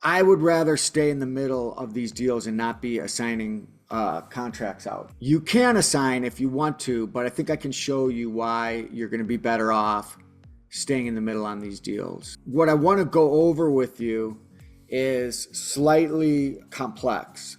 I would rather stay in the middle of these deals and not be assigning contracts out. You can assign if you want to, but I think I can show you why you're going to be better off staying in the middle on these deals. What I want to go over with you is slightly complex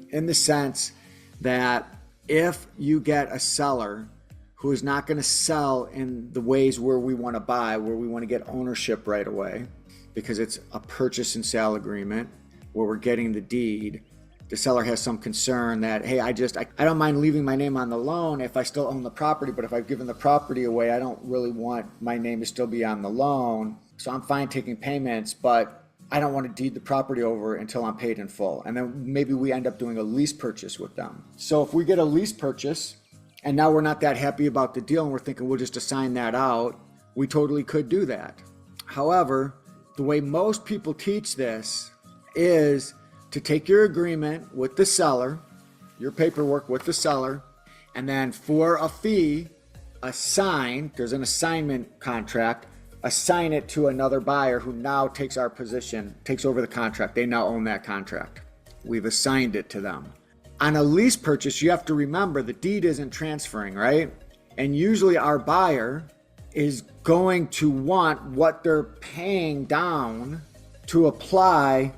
in the sense that if you get a seller who is not going to sell in the ways where we want to buy, where we want to get ownership right away, because it's a purchase and sale agreement where we're getting the deed, the seller has some concern that, hey, I don't mind leaving my name on the loan if I still own the property, but if I've given the property away, I don't really want my name to still be on the loan. So I'm fine taking payments, but I don't want to deed the property over until I'm paid in full. And then maybe we end up doing a lease purchase with them. So if we get a lease purchase and now we're not that happy about the deal and we're thinking we'll just assign that out, we totally could do that. However, the way most people teach this is to take your agreement with the seller, your paperwork with the seller, and then for a fee, there's an assignment contract, assign it to another buyer who now takes our position, takes over the contract. They now own that contract. We've assigned it to them. On a lease purchase, you have to remember the deed isn't transferring, right? And usually our buyer is going to want what they're paying down to apply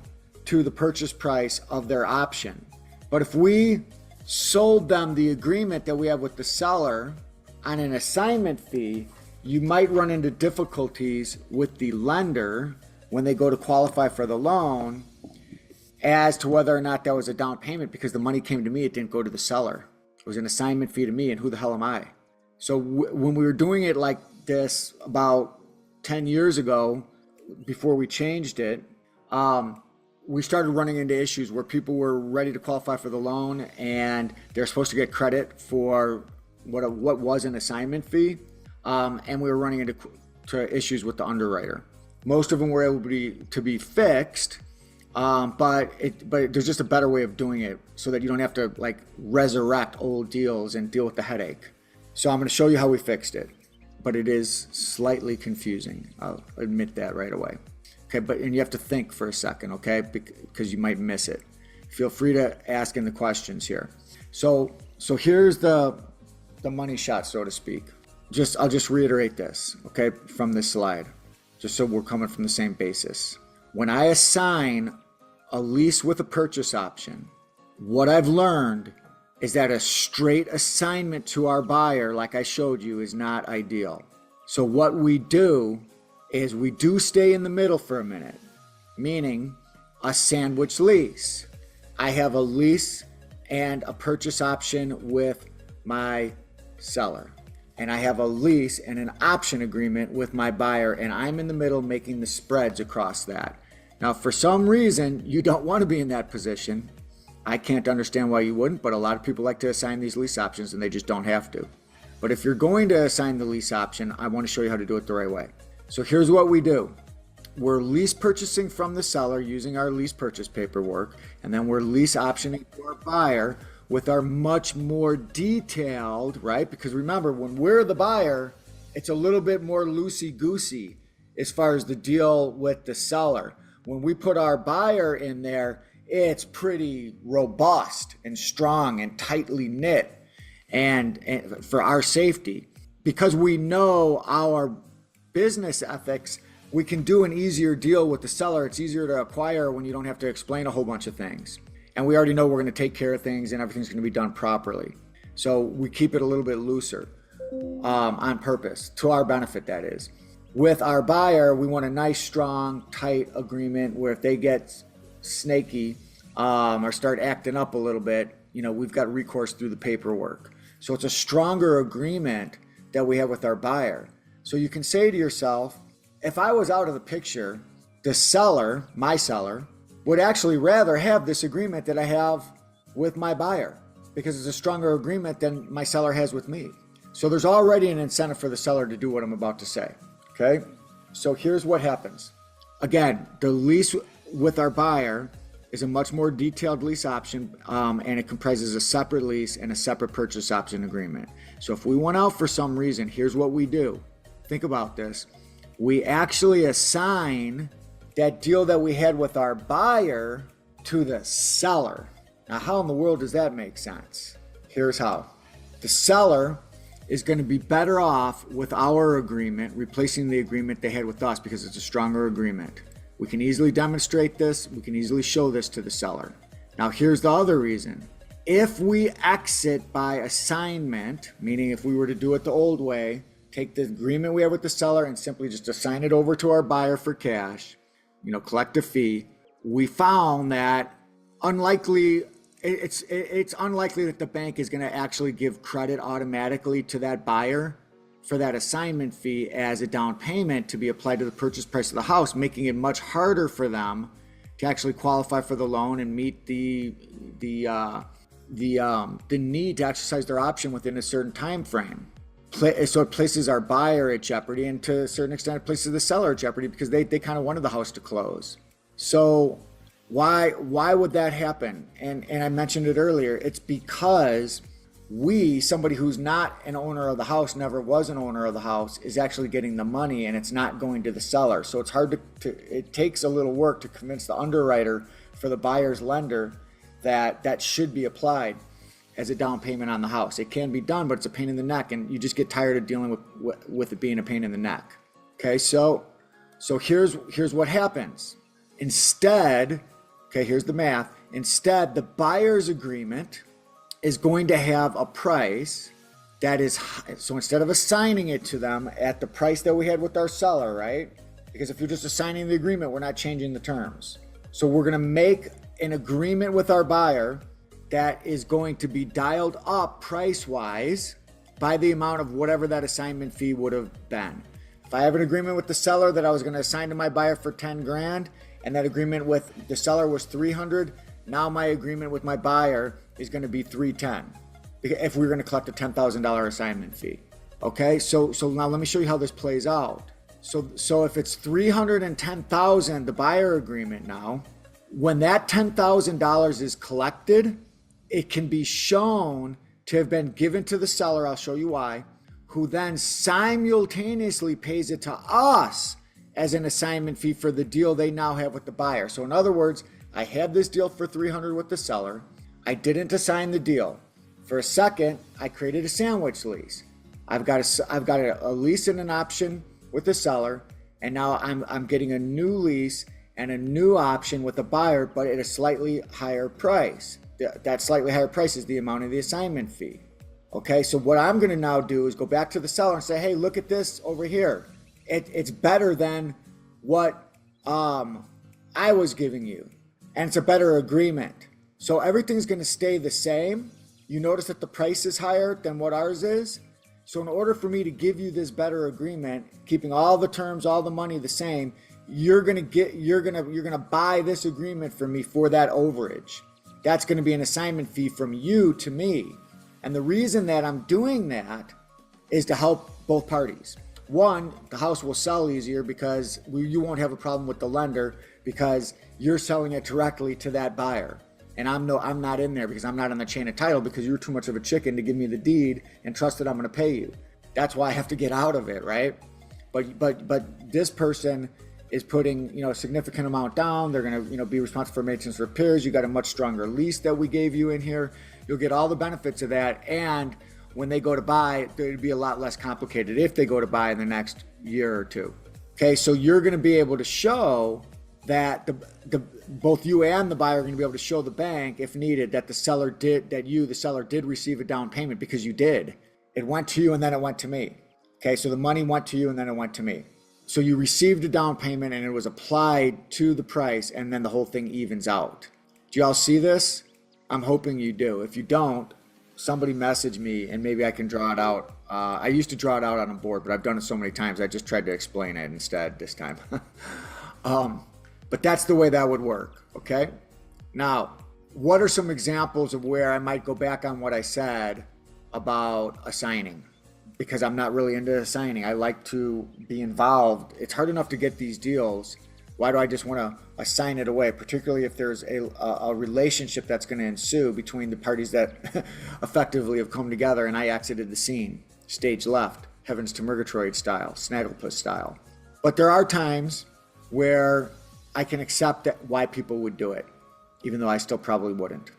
to the purchase price of their option. But if we sold them the agreement that we have with the seller on an assignment fee, you might run into difficulties with the lender when they go to qualify for the loan as to whether or not that was a down payment, because the money came to me, it didn't go to the seller. It was an assignment fee to me, and who the hell am I? So when we were doing it like this about 10 years ago, before we changed it, we started running into issues where people were ready to qualify for the loan and they're supposed to get credit for what was an assignment fee. And we were running into issues with the underwriter. Most of them were able to be fixed, but there's just a better way of doing it so that you don't have to like resurrect old deals and deal with the headache. So I'm going to show you how we fixed it, but it is slightly confusing. I'll admit that right away. Okay, and you have to think for a second, okay, because you might miss it. Feel free to ask in the questions here. So here's the money shot, so to speak. I'll just reiterate this, okay, from this slide, just so we're coming from the same basis. When I assign a lease with a purchase option, what I've learned is that a straight assignment to our buyer, like I showed you, is not ideal. So what we do is we do stay in the middle for a minute, meaning a sandwich lease. I have a lease and a purchase option with my seller, and I have a lease and an option agreement with my buyer, and I'm in the middle making the spreads across that. Now, for some reason, you don't want to be in that position. I can't understand why you wouldn't, but a lot of people like to assign these lease options and they just don't have to. But if you're going to assign the lease option, I want to show you how to do it the right way. So here's what we do. We're lease purchasing from the seller using our lease purchase paperwork, and then we're lease optioning to our buyer with our much more detailed, right? Because remember, when we're the buyer, it's a little bit more loosey-goosey as far as the deal with the seller. When we put our buyer in there, it's pretty robust and strong and tightly knit and for our safety. Because we know our business ethics, we can do an easier deal with the seller. It's easier to acquire when you don't have to explain a whole bunch of things. And we already know we're going to take care of things and everything's going to be done properly. So we keep it a little bit looser on purpose, to our benefit, that is. With our buyer, we want a nice, strong, tight agreement where if they get snaky or start acting up a little bit, we've got recourse through the paperwork. So it's a stronger agreement that we have with our buyer. So you can say to yourself, if I was out of the picture, the seller, my seller, would actually rather have this agreement that I have with my buyer because it's a stronger agreement than my seller has with me. So there's already an incentive for the seller to do what I'm about to say, okay? So here's what happens. Again, the lease with our buyer is a much more detailed lease option, and it comprises a separate lease and a separate purchase option agreement. So if we went out for some reason, here's what we do. Think about this. We actually assign that deal that we had with our buyer to the seller. Now, how in the world does that make sense? Here's how. The seller is going to be better off with our agreement, replacing the agreement they had with us because it's a stronger agreement. We can easily demonstrate this. We can easily show this to the seller. Now, here's the other reason. If we exit by assignment, meaning if we were to do it the old way, take the agreement we have with the seller and simply just assign it over to our buyer for cash, collect a fee, we found that it's unlikely that the bank is going to actually give credit automatically to that buyer for that assignment fee as a down payment to be applied to the purchase price of the house, making it much harder for them to actually qualify for the loan and meet the need to exercise their option within a certain time frame. So it places our buyer at jeopardy, and to a certain extent it places the seller at jeopardy because they kind of wanted the house to close. So why would that happen? And I mentioned it earlier. It's because somebody who's not an owner of the house, never was an owner of the house, is actually getting the money and it's not going to the seller. So it's hard it takes a little work to convince the underwriter for the buyer's lender that should be applied as a down payment on the house. It can be done, but it's a pain in the neck, and you just get tired of dealing with it being a pain in the neck. Okay, so here's what happens. Instead, here's the math. Instead, the buyer's agreement is going to have a price that is high. So instead of assigning it to them at the price that we had with our seller, right? Because if you're just assigning the agreement, we're not changing the terms. So we're going to make an agreement with our buyer that is going to be dialed up price-wise by the amount of whatever that assignment fee would have been. If I have an agreement with the seller that I was going to assign to my buyer for 10 grand, and that agreement with the seller was 300, now my agreement with my buyer is going to be 310 if we're going to collect a $10,000 assignment fee. Okay, so now let me show you how this plays out. So if it's $310,000, the buyer agreement now, when that $10,000 is collected, it can be shown to have been given to the seller, I'll show you why, who then simultaneously pays it to us as an assignment fee for the deal they now have with the buyer. So in other words, I had this deal for $300 with the seller. I didn't assign the deal. For a second, I created a sandwich lease. I've got a lease and an option with the seller, and now I'm getting a new lease and a new option with the buyer, but at a slightly higher price. That slightly higher price is the amount of the assignment fee. Okay, so what I'm going to now do is go back to the seller and say, hey, look at this over here. It's better than what I was giving you, and it's a better agreement. So everything's going to stay the same. You notice that the price is higher than what ours is. So in order for me to give you this better agreement, keeping all the terms, all the money the same, you're gonna buy this agreement from me for that overage. That's going to be an assignment fee from you to me. And the reason that I'm doing that is to help both parties. One, the house will sell easier because you won't have a problem with the lender because you're selling it directly to that buyer. And I'm not in there because I'm not on the chain of title because you're too much of a chicken to give me the deed and trust that I'm going to pay you. That's why I have to get out of it, right? But this person is putting a significant amount down. They're going to be responsible for maintenance repairs. You got a much stronger lease that we gave you in here. You'll get all the benefits of that, and when they go to buy, it'll be a lot less complicated if they go to buy in the next year or two. Okay, so you're going to be able to show that both you and the buyer are going to be able to show the bank, if needed, that the seller did receive a down payment, because you did. It went to you and then it went to me. Okay, so the money went to you and then it went to me. So you received a down payment and it was applied to the price, and then the whole thing evens out. Do y'all see this? I'm hoping you do. If you don't, somebody message me and maybe I can draw it out. I used to draw it out on a board, but I've done it so many times I just tried to explain it instead this time. But that's the way that would work, okay? Now, what are some examples of where I might go back on what I said about assigning? Because I'm not really into assigning. I like to be involved. It's hard enough to get these deals. Why do I just want to assign it away, particularly if there's a relationship that's going to ensue between the parties that effectively have come together and I exited the scene, stage left, Heavens to Murgatroyd style, Snagglepuss style. But there are times where I can accept that why people would do it, even though I still probably wouldn't.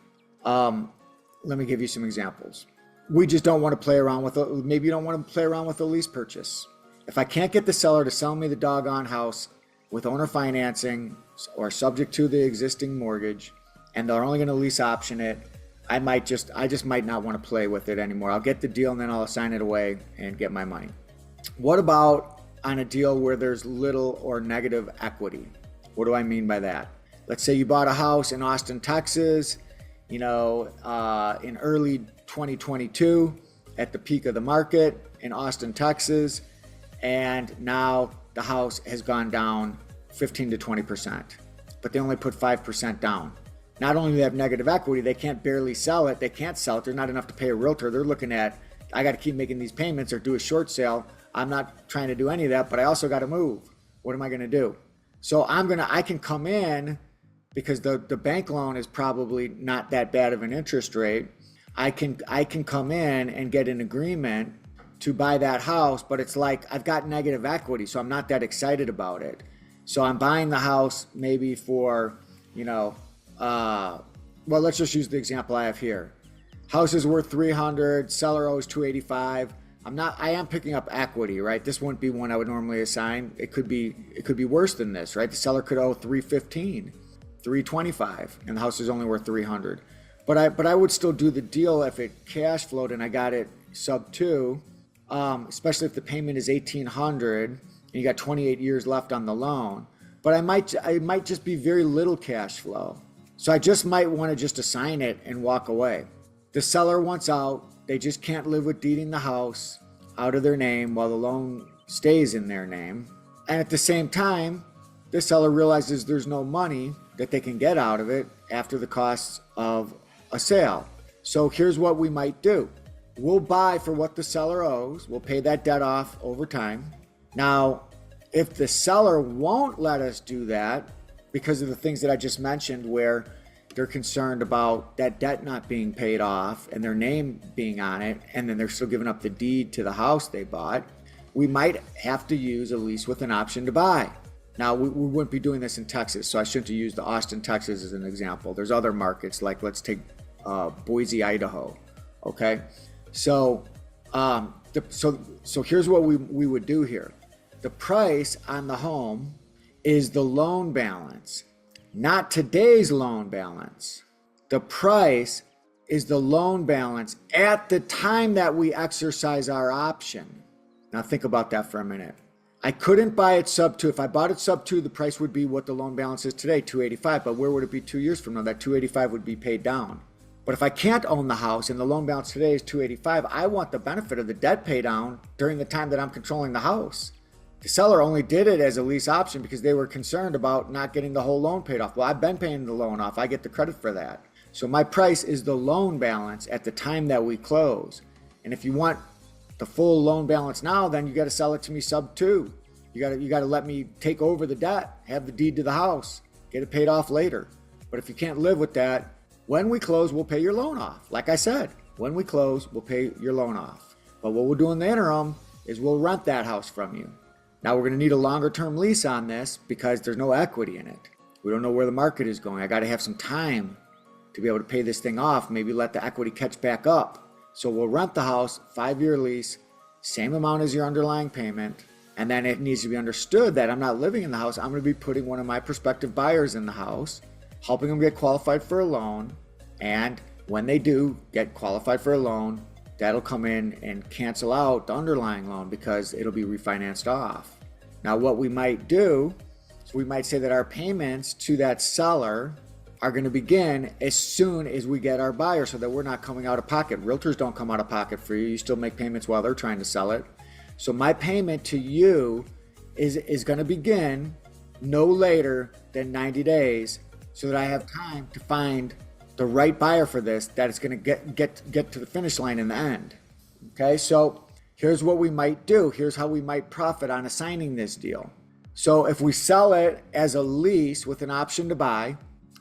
Let me give you some examples. We just don't want to play around with, maybe you don't want to play around with a lease purchase. If I can't get the seller to sell me the doggone house with owner financing or subject to the existing mortgage, and they're only going to lease option it, I just might not want to play with it anymore. I'll get the deal and then I'll assign it away and get my money. What about on a deal where there's little or negative equity? What do I mean by that? Let's say you bought a house in Austin, Texas, in early 2022 at the peak of the market in Austin, Texas, and now the house has gone down 15 to 20%, but they only put 5% down. Not only do they have negative equity, they can't barely sell it. They can't sell it. There's not enough to pay a realtor. They're looking at, I got to keep making these payments or do a short sale. I'm not trying to do any of that, but I also got to move. What am I going to do? So I can come in because the bank loan is probably not that bad of an interest rate. I can come in and get an agreement to buy that house, but it's like I've got negative equity, so I'm not that excited about it. So I'm buying the house maybe for, well, let's just use the example I have here. House is worth 300, seller owes 285. I am picking up equity, right? This wouldn't be one I would normally assign. It could be worse than this, right? The seller could owe 315, 325, and the house is only worth 300. But I would still do the deal if it cash flowed and I got it sub 2, especially if the payment is 1,800 and you got 28 years left on the loan. But I might just be very little cash flow. So I just might want to just assign it and walk away. The seller wants out. They just can't live with deeding the house out of their name while the loan stays in their name. And at the same time, the seller realizes there's no money that they can get out of it after the costs of a sale. So here's what we might do. We'll buy for what the seller owes. We'll pay that debt off over time. Now, if the seller won't let us do that because of the things that I just mentioned, where they're concerned about that debt not being paid off and their name being on it, and then they're still giving up the deed to the house they bought, we might have to use a lease with an option to buy. Now, we wouldn't be doing this in Texas, so I shouldn't use the Austin, Texas as an example. There's other markets, like let's take Boise, Idaho. Okay, so here's what we would do here. The price on the home is the loan balance, not today's loan balance. The price is the loan balance at the time that we exercise our option. Now think about that for a minute. I couldn't buy it sub 2. If I bought it sub 2, the price would be what the loan balance is today, 285. But where would it be 2 years from now? That 285 would be paid down. But if I can't own the house and the loan balance today is 285, I want the benefit of the debt pay down during the time that I'm controlling the house. The seller only did it as a lease option because they were concerned about not getting the whole loan paid off. Well, I've been paying the loan off. I get the credit for that. So my price is the loan balance at the time that we close. And if you want the full loan balance now, then you got to sell it to me sub 2. You got to let me take over the debt, have the deed to the house, get it paid off later. But if you can't live with that, when we close, we'll pay your loan off. Like I said, when we close, we'll pay your loan off. But what we'll do in the interim is we'll rent that house from you. Now we're going to need a longer term lease on this because there's no equity in it. We don't know where the market is going. I got to have some time to be able to pay this thing off, maybe let the equity catch back up. So we'll rent the house, 5-year lease, same amount as your underlying payment. And then it needs to be understood that I'm not living in the house. I'm going to be putting one of my prospective buyers in the house, helping them get qualified for a loan. And when they do get qualified for a loan, that'll come in and cancel out the underlying loan because it'll be refinanced off. Now, what we might do is we might say that our payments to that seller are going to begin as soon as we get our buyer so that we're not coming out of pocket. Realtors don't come out of pocket for you. You still make payments while they're trying to sell it. So my payment to you is going to begin no later than 90 days so that I have time to find the right buyer for this that is going to get to the finish line in the end. Okay, so here's what we might do. Here's how we might profit on assigning this deal. So if we sell it as a lease with an option to buy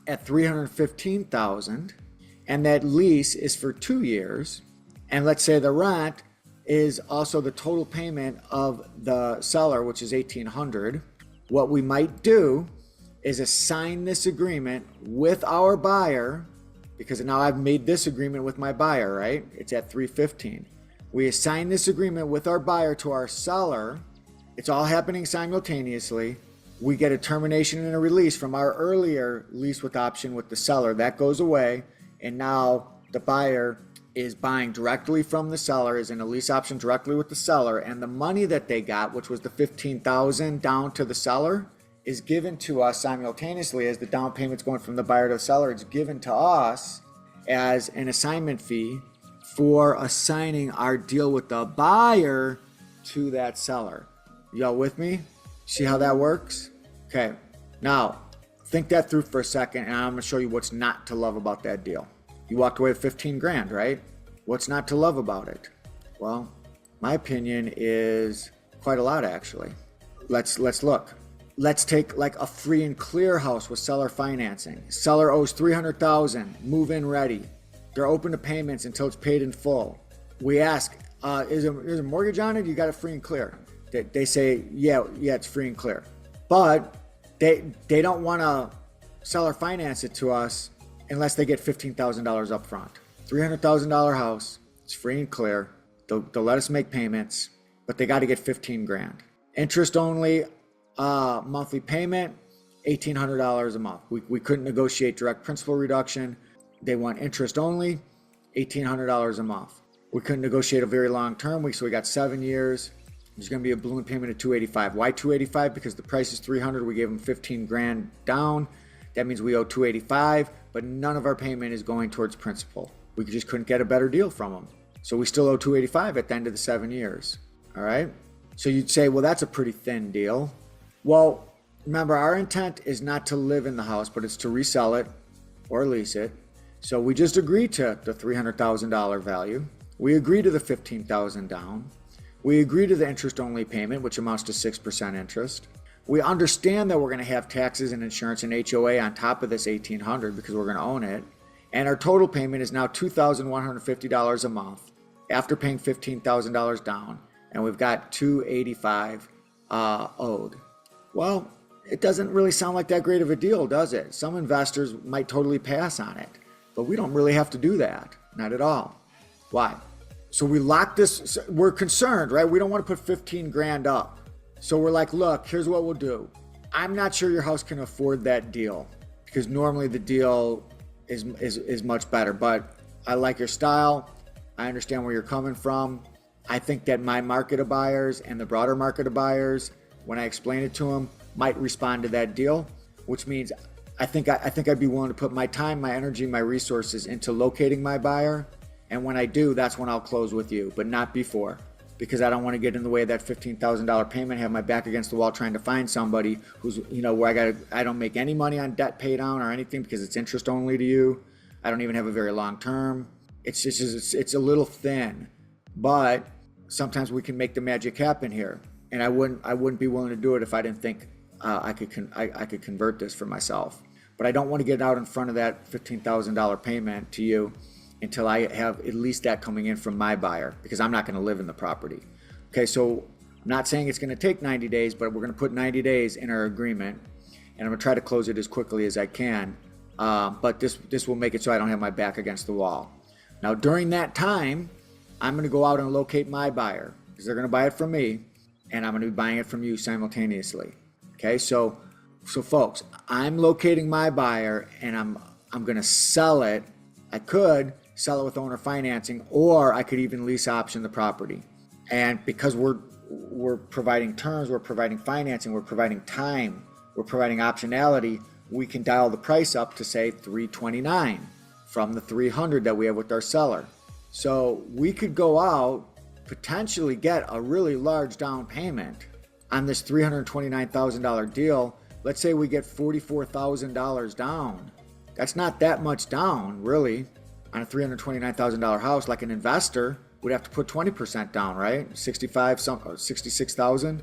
at $315,000, and that lease is for 2 years, and let's say the rent is also the total payment of the seller, which is $1,800. What we might do is assign this agreement with our buyer, because now I've made this agreement with my buyer, right? It's at 315. We assign this agreement with our buyer to our seller. It's all happening simultaneously. We get a termination and a release from our earlier lease with option with the seller. That goes away. And now the buyer is buying directly from the seller, is in a lease option directly with the seller. And the money that they got, which was the $15,000 down to the seller, is given to us simultaneously as the down payment's going from the buyer to the seller. It's given to us as an assignment fee for assigning our deal with the buyer to that seller. Y'all with me? See how that works? Okay. Now, think that through for a second, and I'm going to show you what's not to love about that deal. You walked away with 15 grand, right? What's not to love about it? Well, my opinion is quite a lot, actually. Let's look. Let's take like a free and clear house with seller financing. Seller owes $300,000, move-in ready. They're open to payments until it's paid in full. We ask, is there a mortgage on it? You got it free and clear. They say, yeah, it's free and clear. But they don't want to seller finance it to us unless they get $15,000 up front. $300,000 house, it's free and clear. They'll let us make payments, but they got to get 15 grand. Interest only, monthly payment, $1,800 a month. We couldn't negotiate direct principal reduction. They want interest only, $1,800 a month. We couldn't negotiate a very long term, so we got 7 years. There's going to be a balloon payment of $285. Why $285? Because the price is $300. We gave them 15 grand down. That means we owe $285, but none of our payment is going towards principal. We just couldn't get a better deal from them. So we still owe $285 at the end of the 7 years. All right. So you'd say, well, that's a pretty thin deal. Well, remember, our intent is not to live in the house, but it's to resell it or lease it. So we just agreed to the $300,000 value. We agree to the $15,000 down. We agree to the interest-only payment, which amounts to 6% interest. We understand that we're going to have taxes and insurance and HOA on top of this $1,800 because we're going to own it. And our total payment is now $2,150 a month after paying $15,000 down. And we've got $285 owed. Well, it doesn't really sound like that great of a deal, does it? Some investors might totally pass on it, but we don't really have to do that. Not at all. Why? So we lock this, we're concerned, right? We don't want to put 15 grand up. So we're like, look, here's what we'll do. I'm not sure your house can afford that deal because normally the deal is much better, but I like your style. I understand where you're coming from. I think that my market of buyers and the broader market of buyers, when I explain it to them, might respond to that deal, which means I think I'd be willing to put my time, my energy, my resources into locating my buyer. And when I do, that's when I'll close with you, but not before, because I don't want to get in the way of that $15,000 payment, have my back against the wall trying to find somebody who's, where I don't make any money on debt pay down or anything because it's interest only to you. I don't even have a very long term. It's just, it's a little thin, but sometimes we can make the magic happen here. And I wouldn't be willing to do it if I didn't think I could convert this for myself. But I don't want to get out in front of that $15,000 payment to you until I have at least that coming in from my buyer, because I'm not going to live in the property. Okay, so I'm not saying it's going to take 90 days, but we're going to put 90 days in our agreement, and I'm going to try to close it as quickly as I can. But this will make it so I don't have my back against the wall. Now, during that time, I'm going to go out and locate my buyer, because they're going to buy it from me, and I'm going to be buying it from you simultaneously. Okay, so folks, I'm locating my buyer, and I'm going to sell it. I could sell it with owner financing, or I could even lease option the property. And because we're providing terms, we're providing financing, we're providing time, we're providing optionality, we can dial the price up to say $329 from the $300 that we have with our seller. So we could go out, potentially get a really large down payment on this $329,000 deal. Let's say we get $44,000 down. That's not that much down, really, on a $329,000 house. Like an investor would have to put 20% down, right? 66,000.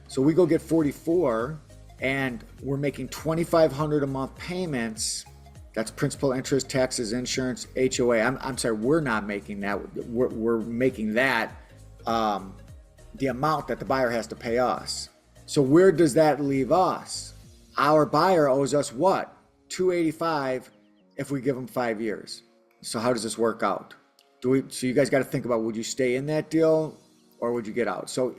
So we go get 44, and we're making $2,500 a month payments. That's principal, interest, taxes, insurance, HOA. I'm sorry, we're not making that. We're making that the amount that the buyer has to pay us. So where does that leave us? Our buyer owes us what? 285 if we give them 5 years. So how does this work out? So you guys got to think about, would you stay in that deal or would you get out? So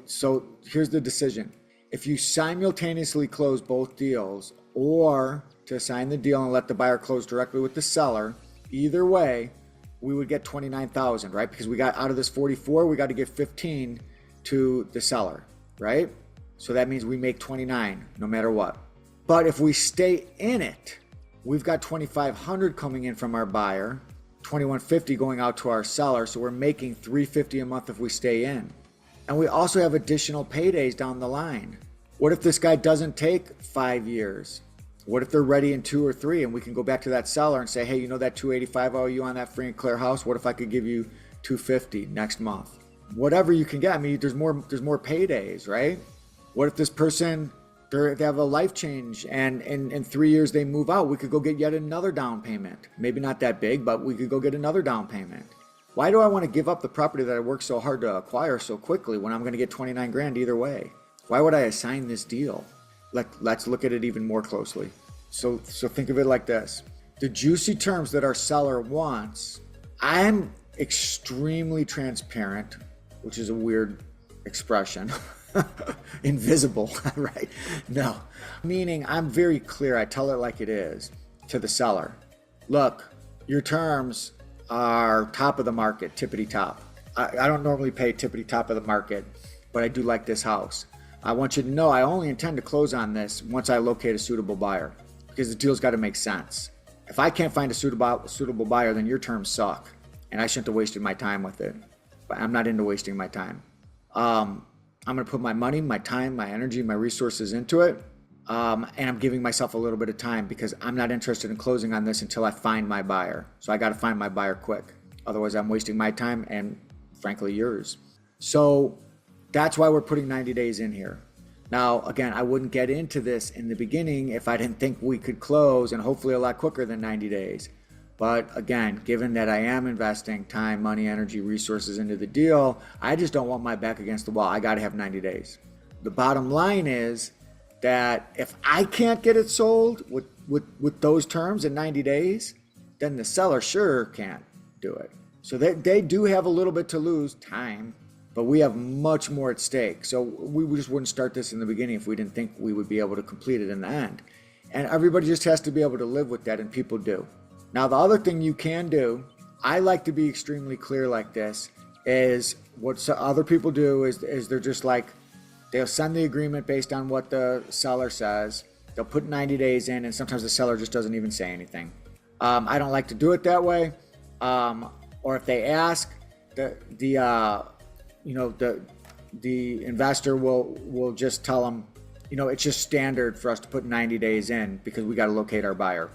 here's the decision. If you simultaneously close both deals, or to sign the deal and let the buyer close directly with the seller, either way, we would get 29,000, right? Because we got out of this 44, we got to give 15 to the seller, right? So that means we make 29 no matter what. But if we stay in it, we've got 2,500 coming in from our buyer, 2,150 going out to our seller. So we're making 350 a month if we stay in. And we also have additional paydays down the line. What if this guy doesn't take 5 years? What if they're ready in 2 or 3 and we can go back to that seller and say, hey, you know that 285 I owe you on that free and clear house? What if I could give you 250 next month? Whatever you can get. I mean, there's more paydays, right? What if this person, they have a life change and in 3 years they move out? We could go get yet another down payment. Maybe not that big, but we could go get another down payment. Why do I want to give up the property that I worked so hard to acquire so quickly when I'm going to get 29 grand either way? Why would I assign this deal? Let's look at it even more closely. So think of it like this. The juicy terms that our seller wants, I'm extremely transparent, which is a weird expression. Invisible, right? No, meaning I'm very clear. I tell it like it is to the seller. Look, your terms are top of the market, tippity top. I don't normally pay tippity top of the market, but I do like this house. I want you to know I only intend to close on this once I locate a suitable buyer, because the deal's got to make sense. If I can't find a suitable buyer, then your terms suck, and I shouldn't have wasted my time with it. But I'm not into wasting my time. I'm going to put my money, my time, my energy, my resources into it, and I'm giving myself a little bit of time because I'm not interested in closing on this until I find my buyer. So I got to find my buyer quick. Otherwise, I'm wasting my time and, frankly, yours. So that's why we're putting 90 days in here. Now, again, I wouldn't get into this in the beginning if I didn't think we could close, and hopefully a lot quicker than 90 days. But again, given that I am investing time, money, energy, resources into the deal, I just don't want my back against the wall. I got to have 90 days. The bottom line is that if I can't get it sold with those terms in 90 days, then the seller sure can't do it. So they do have a little bit to lose, time, but we have much more at stake. So we just wouldn't start this in the beginning if we didn't think we would be able to complete it in the end. And everybody just has to be able to live with that, and people do. Now, the other thing you can do, I like to be extremely clear like this, is what other people do is they're just like, they'll send the agreement based on what the seller says. They'll put 90 days in, and sometimes the seller just doesn't even say anything. I don't like to do it that way. Or if they ask, the investor will just tell them, it's just standard for us to put 90 days in because we got to locate our buyer.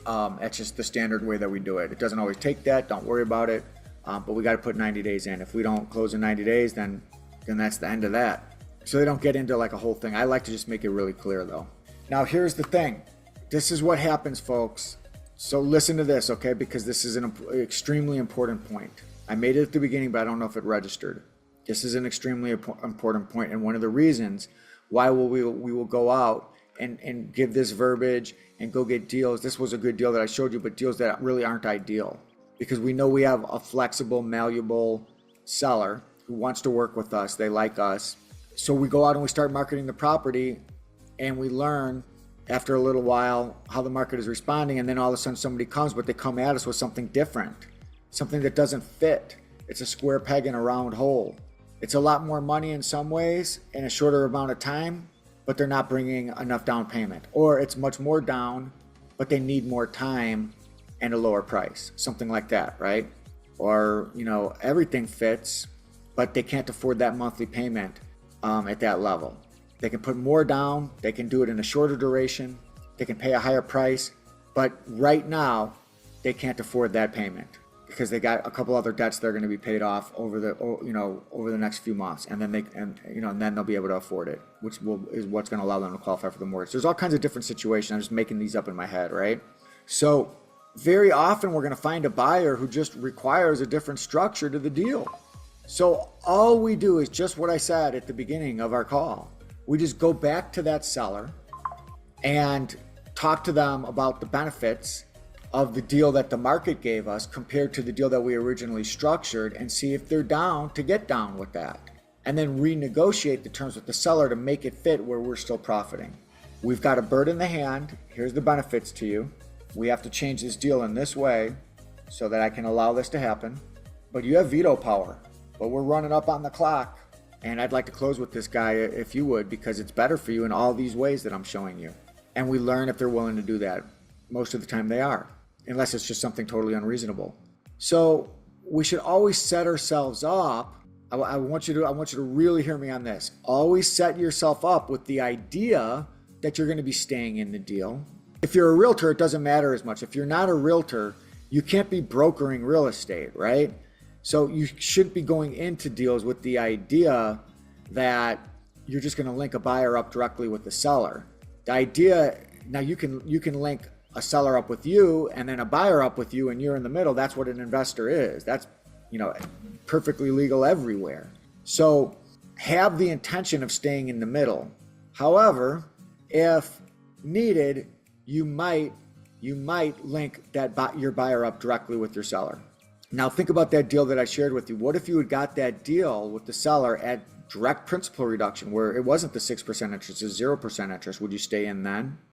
That's just the standard way that we do it. It doesn't always take that. Don't worry about it. But we got to put 90 days in. If we don't close in 90 days, then that's the end of that. So they don't get into like a whole thing. I like to just make it really clear though. Now here's the thing. This is what happens, folks. So listen to this, okay? Because this is an extremely important point. I made it at the beginning, but I don't know if it registered. This is an extremely important point, and one of the reasons why we will go out and give this verbiage and go get deals. This was a good deal that I showed you, but deals that really aren't ideal, because we know we have a flexible, malleable seller who wants to work with us. They like us. So we go out and we start marketing the property, and we learn after a little while how the market is responding, and then all of a sudden somebody comes, but they come at us with something different, something that doesn't fit. It's a square peg in a round hole. It's a lot more money in some ways in a shorter amount of time, but they're not bringing enough down payment. Or it's much more down, but they need more time and a lower price, something like that, right? Or, everything fits, but they can't afford that monthly payment at that level. They can put more down, they can do it in a shorter duration, they can pay a higher price, but right now they can't afford that payment because they got a couple other debts they're going to be paid off over the next few months, and then then they'll be able to afford it, which is what's going to allow them to qualify for the mortgage. There's all kinds of different situations. I'm just making these up in my head, right? So very often we're going to find a buyer who just requires a different structure to the deal. So all we do is just what I said at the beginning of our call. We just go back to that seller and talk to them about the benefits of the deal that the market gave us compared to the deal that we originally structured, and see if they're down to get down with that. And then renegotiate the terms with the seller to make it fit where we're still profiting. We've got a bird in the hand. Here's the benefits to you. We have to change this deal in this way so that I can allow this to happen. But you have veto power. But we're running up on the clock. And I'd like to close with this guy if you would, because it's better for you in all these ways that I'm showing you. And we learn if they're willing to do that. Most of the time they are, unless it's just something totally unreasonable. So we should always set ourselves up. I want you to really hear me on this. Always set yourself up with the idea that you're going to be staying in the deal. If you're a realtor, it doesn't matter as much. If you're not a realtor, you can't be brokering real estate, right? So you shouldn't be going into deals with the idea that you're just going to link a buyer up directly with the seller. The idea, now you can link a seller up with you and then a buyer up with you, and you're in the middle. That's what an investor is. That's, perfectly legal everywhere. So have the intention of staying in the middle. However, if needed, you might link your buyer up directly with your seller. Now think about that deal that I shared with you. What if you had got that deal with the seller at direct principal reduction, where it wasn't the 6% interest, it's 0% interest? Would you stay in then?